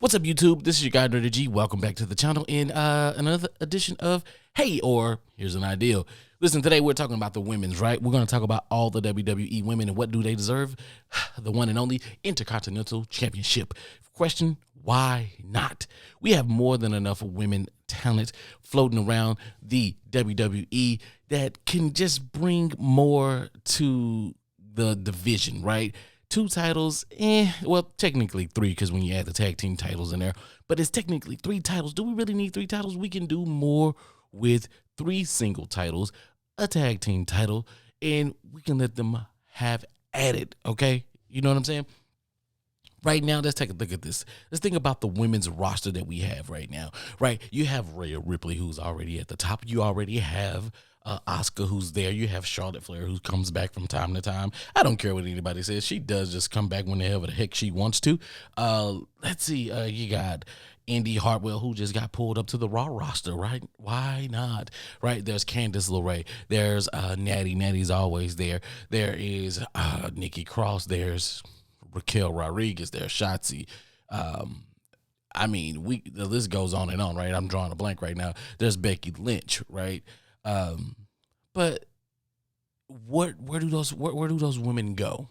What's up, YouTube? This is your guy, Nerdy G. Welcome back to the channel in another edition of Hey, or Here's an Idea. Listen, today we're talking about the women's, right? We're going to talk about all the WWE women and what do they deserve? The one and only Intercontinental Championship. Question, why not? We have more than enough women talent floating around the WWE that can just bring more to the division, right? 2 titles, well, technically 3, because when you add the tag team titles in there, but it's technically 3 titles. Do we really need 3 titles? We can do more with 3 single titles, a tag team title, and we can let them have at it, okay? You know what I'm saying? Right now, let's take a look at this. Let's think about the women's roster that we have right now, right? You have Rhea Ripley, who's already at the top. You already have Asuka, who's there. You have Charlotte Flair, who comes back from time to time. I don't care what anybody says. She does just come back whenever the heck she wants to. Let's see. You got Indy Hartwell, who just got pulled up to the Raw roster, right? Why not? Right? There's Candice LeRae. There's Natty. Natty's always there. There is Nikki Cross. There's Raquel Rodriguez. There's Shotzi. I mean, the list goes on and on, right? I'm drawing a blank right now. There's Becky Lynch, right? But where do those women go?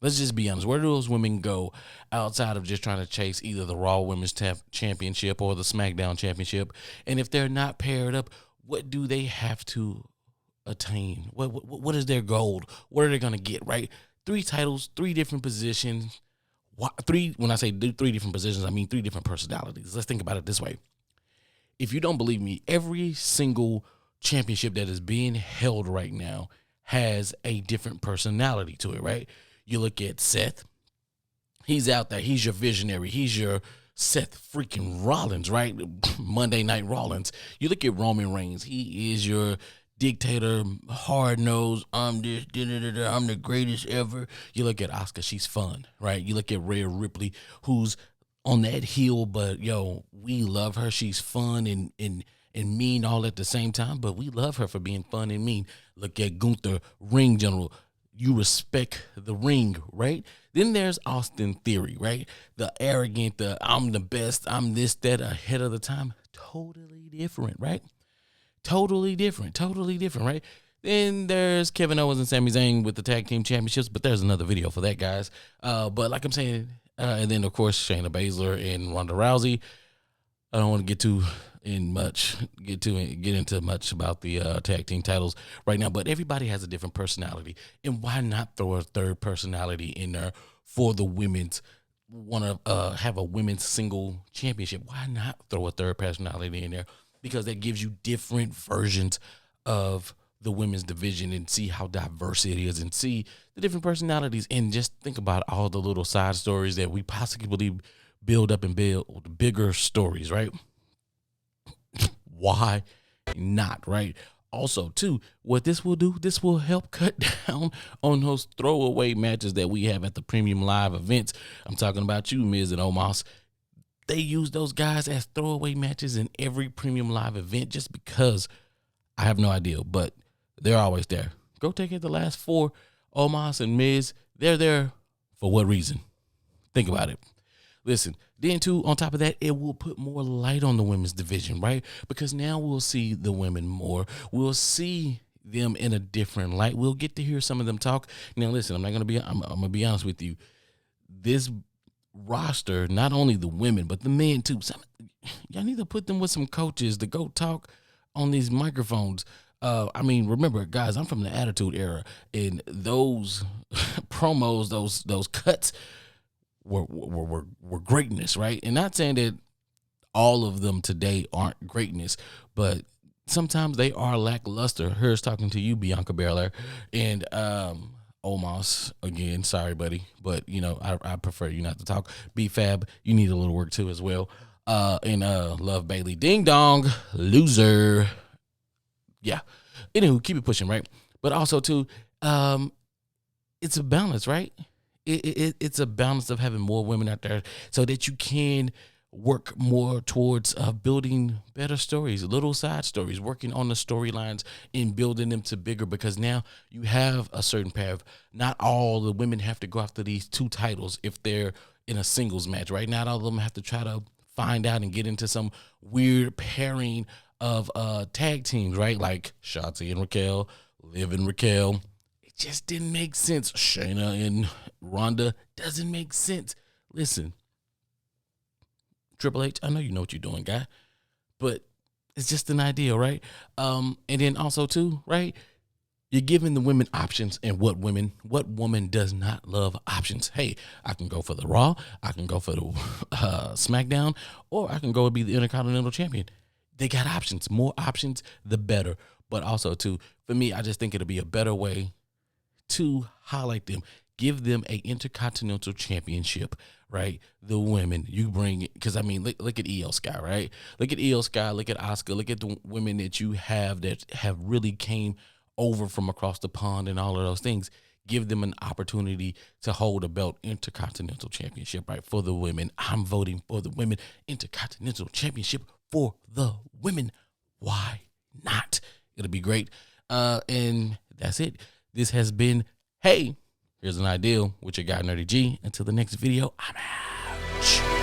Let's just be honest. Where do those women go outside of just trying to chase either the Raw Women's Championship or the SmackDown Championship? And if they're not paired up, what do they have to attain? What is their goal? What are they going to get, right? 3 titles, 3 different positions. When I say 3 different positions, I mean 3 different personalities. Let's think about it this way. If you don't believe me, every single championship that is being held right now has a different personality to it, right? You look at Seth. He's out there. He's your visionary. He's your Seth freaking Rollins, right? Monday Night Rollins. You look at Roman Reigns. He is your dictator, hard-nosed, I'm this, I'm the greatest ever. You look at Asuka. She's fun, right? You look at Rhea Ripley, who's on that heel, but, yo, we love her. She's fun and mean all at the same time, but we love her for being fun and mean. Look at Gunther, ring general. You respect the ring, right? Then there's Austin Theory, right? The arrogant, I'm the best, I'm this, that, ahead of the time. Totally different, right? Totally different, right? Then there's Kevin Owens and Sami Zayn with the tag team championships, but there's another video for that, guys. But like I'm saying, and then of course Shayna Baszler and Ronda Rousey. I don't want to get into much about the tag team titles right now, but everybody has a different personality, and why not throw a third personality in there for the women's? Want to have a women's single championship? Why not throw a third personality in there? Because that gives you different versions of the women's division and see how diverse it is and see the different personalities, and just think about all the little side stories that we possibly build up and build bigger stories, right? Why not, right? Also, too, what this will do, this will help cut down on those throwaway matches that we have at the premium live events. I'm talking about you, Miz and Omos. They use those guys as throwaway matches in every premium live event just because. I have no idea, but they're always there. Go take it the last 4, Omos and Miz. They're there for what reason? Think about it. Listen, then too, on top of that, it will put more light on the women's division, right? Because now we'll see the women more. We'll see them in a different light. We'll get to hear some of them talk. Now, listen, I'm gonna be honest with you. This roster, not only the women, but the men too. Y'all need to put them with some coaches to go talk on these microphones. I mean, remember, guys, I'm from the Attitude Era, and those promos, those cuts were greatness, right? And not saying that all of them today aren't greatness, but sometimes they are lackluster. Here's talking to you, Bianca Belair, and Omos again. Sorry, buddy, but I prefer you not to talk. B-Fab, you need a little work too as well. And Love Bailey, ding dong, loser. Yeah. Anywho, keep it pushing, right? But also too, it's a balance, right? It's a balance of having more women out there so that you can work more towards building better stories, little side stories, working on the storylines and building them to bigger, because now you have a certain path. Not all the women have to go after these 2 titles if they're in a singles match, right? Not all of them have to try to find out and get into some weird pairing of tag teams, right? Like Shotzi and Raquel, Liv and Raquel. It just didn't make sense. Shayna and Ronda doesn't make sense. Listen, Triple H, I know you know what you're doing, guy, but it's just an idea, right? And then also too, right? You're giving the women options, and what woman does not love options? Hey, I can go for the Raw, I can go for the SmackDown, or I can go and be the Intercontinental Champion. They got options. More options, the better. But also too, for me, I just think it'll be a better way to highlight them. Give them a Intercontinental Championship, right? The women, you bring it, because I mean, look at Io Sky, right? Look at Io Sky, look at Asuka, look at the women that you have that have really came over from across the pond and all of those things. Give them an opportunity to hold a belt Intercontinental Championship, right? For the women. I'm voting for the women Intercontinental Championship for the women. Why not? It'll be great. And that's it. This has been, hey, here's an idea with your guy, Nerdy G. Until the next video, I'm out.